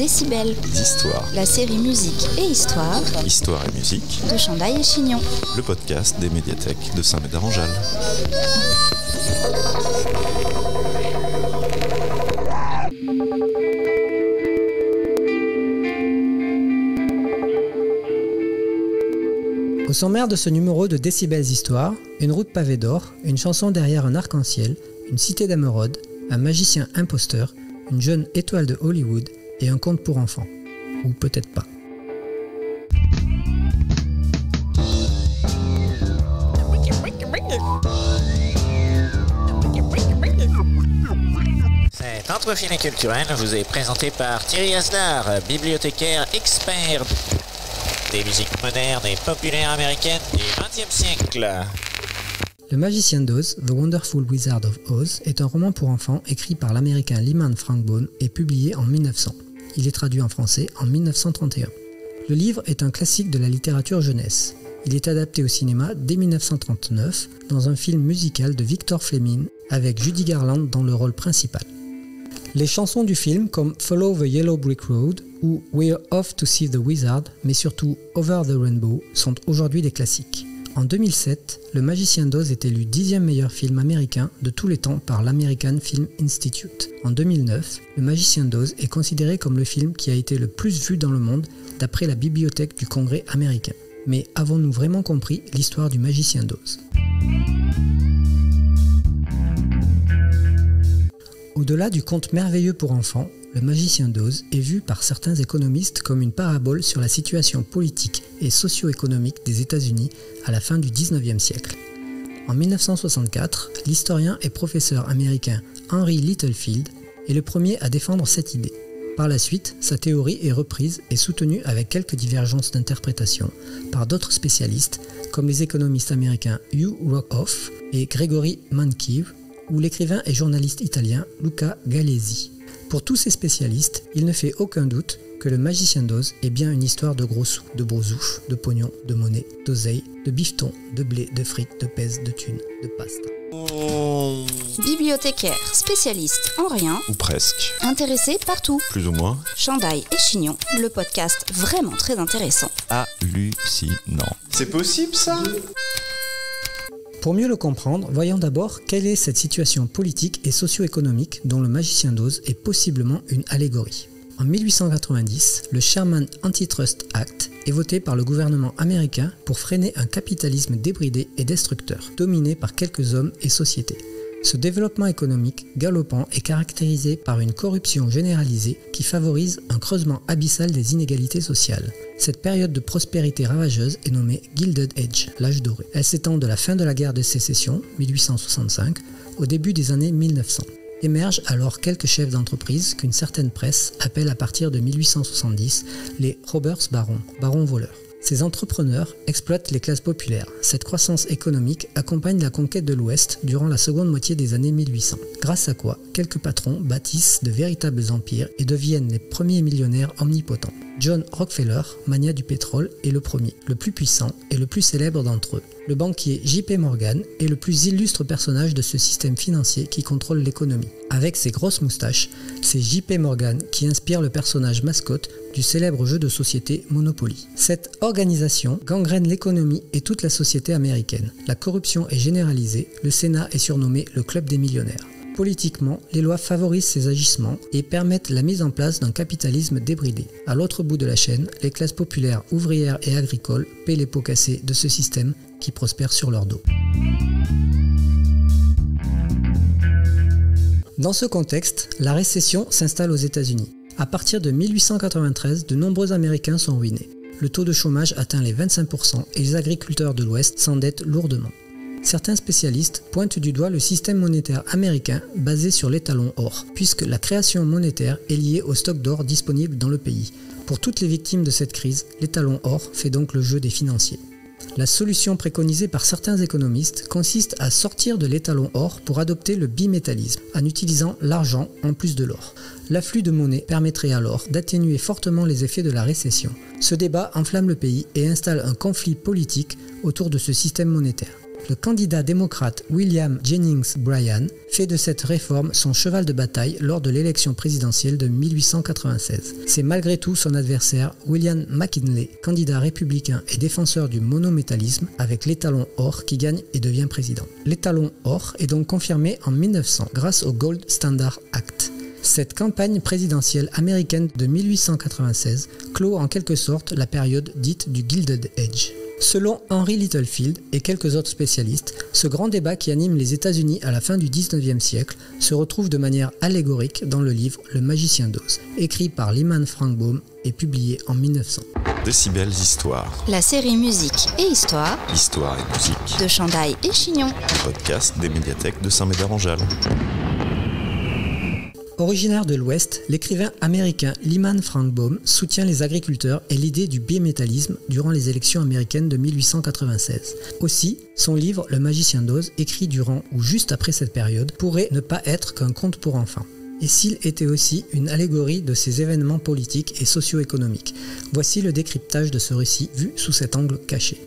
Décibels. D'histoire. La série musique et histoire. Histoire et musique. De Chandail et Chignon. Le podcast des médiathèques de Saint-Médard-en-Jalles. Au sommaire de ce numéro de Décibels Histoire, une route pavée d'or, une chanson derrière un arc-en-ciel, une cité d'émeraude, un magicien imposteur, une jeune étoile de Hollywood et un conte pour enfants. Ou peut-être pas. Cet entrefilet culturel vous est présenté par Thierry Asdar, bibliothécaire expert des musiques modernes et populaires américaines du XXe siècle. Le Magicien d'Oz, The Wonderful Wizard of Oz, est un roman pour enfants écrit par l'américain Lyman Frank Baum et publié en 1900. Il est traduit en français en 1931. Le livre est un classique de la littérature jeunesse. Il est adapté au cinéma dès 1939 dans un film musical de Victor Fleming avec Judy Garland dans le rôle principal. Les chansons du film comme Follow the Yellow Brick Road ou We're Off to See the Wizard, mais surtout Over the Rainbow, sont aujourd'hui des classiques. En 2007, Le Magicien d'Oz est élu 10e meilleur film américain de tous les temps par l'American Film Institute. En 2009, Le Magicien d'Oz est considéré comme le film qui a été le plus vu dans le monde d'après la Bibliothèque du Congrès américain. Mais avons-nous vraiment compris l'histoire du Magicien d'Oz ? Au-delà du conte merveilleux pour enfants, Le Magicien d'Oz est vu par certains économistes comme une parabole sur la situation politique et socio-économique des États-Unis à la fin du XIXe siècle. En 1964, l'historien et professeur américain Henry Littlefield est le premier à défendre cette idée. Par la suite, sa théorie est reprise et soutenue avec quelques divergences d'interprétation par d'autres spécialistes comme les économistes américains Hugh Rockoff et Gregory Mankiw ou l'écrivain et journaliste italien Luca Gallesi. Pour tous ces spécialistes, il ne fait aucun doute que Le Magicien d'Oz est bien une histoire de gros sous, de brousouches, de pognon, de monnaie, d'oseille, de bifton, de blé, de fric, de pèse, de thunes, de pasta. Bibliothécaire, spécialiste en rien. Ou presque. Intéressé partout. Plus ou moins. Chandail et Chignon, le podcast vraiment très intéressant. Hallucinant. C'est possible ça ? Pour mieux le comprendre, voyons d'abord quelle est cette situation politique et socio-économique dont Le Magicien d'Oz est possiblement une allégorie. En 1890, le Sherman Antitrust Act est voté par le gouvernement américain pour freiner un capitalisme débridé et destructeur, dominé par quelques hommes et sociétés. Ce développement économique galopant est caractérisé par une corruption généralisée qui favorise un creusement abyssal des inégalités sociales. Cette période de prospérité ravageuse est nommée Gilded Age, l'âge doré. Elle s'étend de la fin de la guerre de sécession, 1865, au début des années 1900. Émergent alors quelques chefs d'entreprise qu'une certaine presse appelle à partir de 1870 les robbers barons, barons voleurs. Ces entrepreneurs exploitent les classes populaires. Cette croissance économique accompagne la conquête de l'Ouest durant la seconde moitié des années 1800, grâce à quoi quelques patrons bâtissent de véritables empires et deviennent les premiers millionnaires omnipotents. John Rockefeller, magnat du pétrole, est le premier, le plus puissant et le plus célèbre d'entre eux. Le banquier J.P. Morgan est le plus illustre personnage de ce système financier qui contrôle l'économie. Avec ses grosses moustaches, c'est J.P. Morgan qui inspire le personnage mascotte du célèbre jeu de société Monopoly. Cette organisation gangrène l'économie et toute la société américaine. La corruption est généralisée, le Sénat est surnommé le Club des millionnaires. Politiquement, les lois favorisent ces agissements et permettent la mise en place d'un capitalisme débridé. À l'autre bout de la chaîne, les classes populaires, ouvrières et agricoles paient les pots cassés de ce système qui prospère sur leur dos. Dans ce contexte, la récession s'installe aux États-Unis. À partir de 1893, de nombreux Américains sont ruinés. Le taux de chômage atteint les 25% et les agriculteurs de l'Ouest s'endettent lourdement. Certains spécialistes pointent du doigt le système monétaire américain basé sur l'étalon or, puisque la création monétaire est liée au stock d'or disponible dans le pays. Pour toutes les victimes de cette crise, l'étalon or fait donc le jeu des financiers. La solution préconisée par certains économistes consiste à sortir de l'étalon or pour adopter le bimétallisme, en utilisant l'argent en plus de l'or. L'afflux de monnaie permettrait alors d'atténuer fortement les effets de la récession. Ce débat enflamme le pays et installe un conflit politique autour de ce système monétaire. Le candidat démocrate William Jennings Bryan fait de cette réforme son cheval de bataille lors de l'élection présidentielle de 1896. C'est malgré tout son adversaire William McKinley, candidat républicain et défenseur du monométallisme avec l'étalon or qui gagne et devient président. L'étalon or est donc confirmé en 1900 grâce au Gold Standard Act. Cette campagne présidentielle américaine de 1896 clôt en quelque sorte la période dite du Gilded Age. Selon Henry Littlefield et quelques autres spécialistes, ce grand débat qui anime les États-Unis à la fin du XIXe siècle se retrouve de manière allégorique dans le livre Le Magicien d'Oz, écrit par Lyman Frank Baum et publié en 1900. Décibels Histoire. La série Musique et Histoire Histoire et musique. de Chandail et Chignon. Le podcast des médiathèques de Saint-Médard-en-Jalles. Originaire de l'Ouest, l'écrivain américain Lyman Frank Baum soutient les agriculteurs et l'idée du bimétallisme durant les élections américaines de 1896. Aussi, son livre Le Magicien d'Oz, écrit durant ou juste après cette période, pourrait ne pas être qu'un conte pour enfants. Et s'il était aussi une allégorie de ces événements politiques et socio-économiques. Voici le décryptage de ce récit vu sous cet angle caché.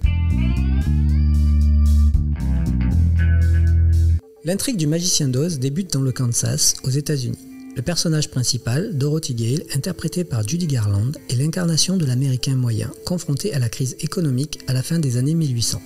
L'intrigue du Magicien d'Oz débute dans le Kansas, aux États-Unis. Le personnage principal, Dorothy Gale, interprétée par Judy Garland, est l'incarnation de l'Américain moyen, confronté à la crise économique à la fin des années 1800.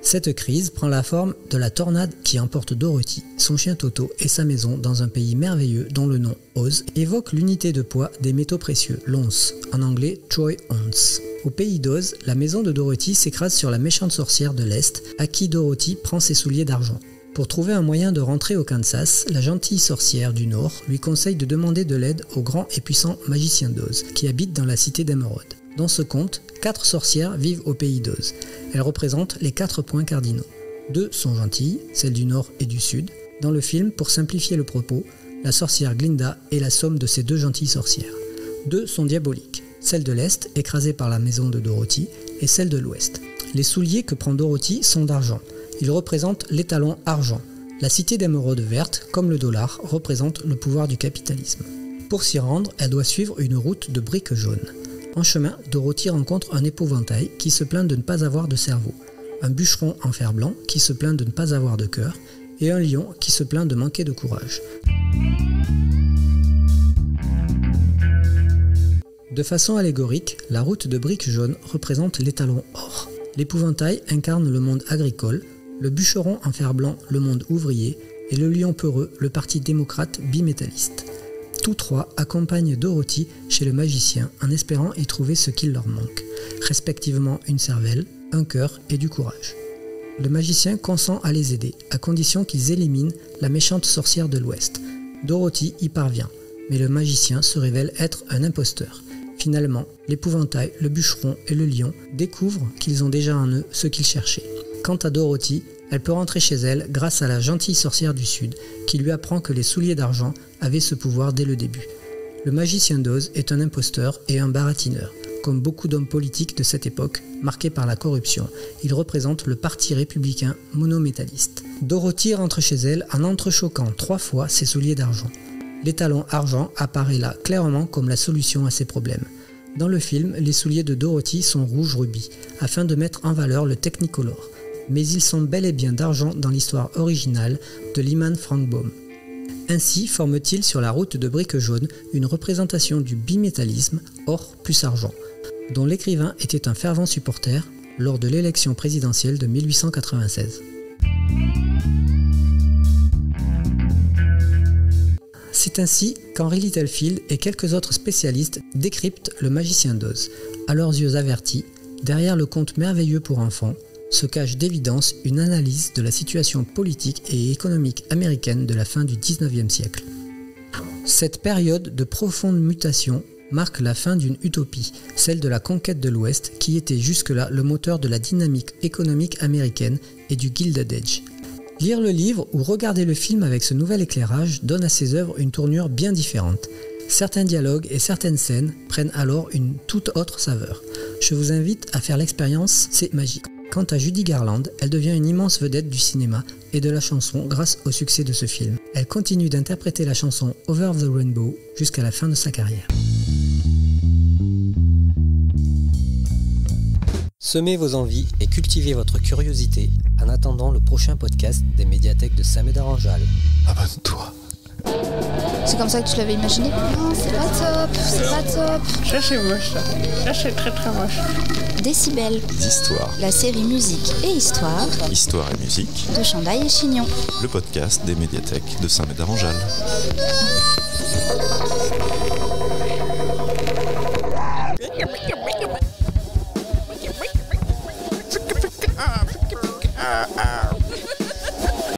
Cette crise prend la forme de la tornade qui emporte Dorothy, son chien Toto et sa maison dans un pays merveilleux dont le nom, Oz, évoque l'unité de poids des métaux précieux, l'once, en anglais Troy Ounce. Au pays d'Oz, la maison de Dorothy s'écrase sur la méchante sorcière de l'Est, à qui Dorothy prend ses souliers d'argent. Pour trouver un moyen de rentrer au Kansas, la gentille sorcière du Nord lui conseille de demander de l'aide au grand et puissant Magicien d'Oz, qui habite dans la cité d'Émeraude. Dans ce conte, 4 sorcières vivent au pays d'Oz. Elles représentent les 4 points cardinaux. 2 sont gentilles, celles du Nord et du Sud. Dans le film, pour simplifier le propos, la sorcière Glinda est la somme de ces 2 gentilles sorcières. 2 sont diaboliques, celle de l'Est, écrasée par la maison de Dorothy, et celle de l'Ouest. Les souliers que prend Dorothy sont d'argent. Ils représentent l'étalon argent. La cité d'émeraude verte, comme le dollar, représente le pouvoir du capitalisme. Pour s'y rendre, elle doit suivre une route de briques jaunes. En chemin, Dorothy rencontre un épouvantail qui se plaint de ne pas avoir de cerveau, un bûcheron en fer blanc qui se plaint de ne pas avoir de cœur, et un lion qui se plaint de manquer de courage. De façon allégorique, la route de briques jaunes représente l'étalon or. L'épouvantail incarne le monde agricole, le bûcheron en fer blanc le monde ouvrier et le lion peureux le parti démocrate bimétalliste. Tous 3 accompagnent Dorothy chez le magicien en espérant y trouver ce qu'il leur manque, respectivement une cervelle, un cœur et du courage. Le magicien consent à les aider, à condition qu'ils éliminent la méchante sorcière de l'Ouest. Dorothy y parvient, mais le magicien se révèle être un imposteur. Finalement, l'épouvantail, le bûcheron et le lion découvrent qu'ils ont déjà en eux ce qu'ils cherchaient. Quant à Dorothy, elle peut rentrer chez elle grâce à la gentille sorcière du Sud qui lui apprend que les souliers d'argent avaient ce pouvoir dès le début. Le Magicien d'Oz est un imposteur et un baratineur. Comme beaucoup d'hommes politiques de cette époque, marqués par la corruption, il représente le parti républicain monométalliste. Dorothy rentre chez elle en entrechoquant 3 fois ses souliers d'argent. L'étalon argent apparaît là clairement comme la solution à ses problèmes. Dans le film, les souliers de Dorothy sont rouge rubis, afin de mettre en valeur le Technicolor. Mais ils sont bel et bien d'argent dans l'histoire originale de Lyman Frank Baum. Ainsi forme-t-il sur la route de briques jaunes une représentation du bimétallisme, or plus argent, dont l'écrivain était un fervent supporter lors de l'élection présidentielle de 1896. C'est ainsi qu'Henry Littlefield et quelques autres spécialistes décryptent le Magicien d'Oz. À leurs yeux avertis, derrière le conte merveilleux pour enfants, se cache d'évidence une analyse de la situation politique et économique américaine de la fin du XIXe siècle. Cette période de profonde mutation marque la fin d'une utopie, celle de la conquête de l'Ouest qui était jusque-là le moteur de la dynamique économique américaine et du Gilded Age. Lire le livre ou regarder le film avec ce nouvel éclairage donne à ses œuvres une tournure bien différente. Certains dialogues et certaines scènes prennent alors une toute autre saveur. Je vous invite à faire l'expérience, c'est magique. Quant à Judy Garland, elle devient une immense vedette du cinéma et de la chanson grâce au succès de ce film. Elle continue d'interpréter la chanson Over the Rainbow jusqu'à la fin de sa carrière. Semez vos envies et cultivez votre curiosité En attendant le prochain podcast des médiathèques de Saint-Médard-en-Jalles. Abonne-toi. C'est comme ça que tu l'avais imaginé? Non, c'est pas top, c'est pas top. Ça c'est moche ça. Ça c'est très très moche. Décibel, D'histoire. la série musique et histoire Histoire et musique. de Chandail et Chignon. Le podcast des médiathèques de Saint-Médard-en-Jalles.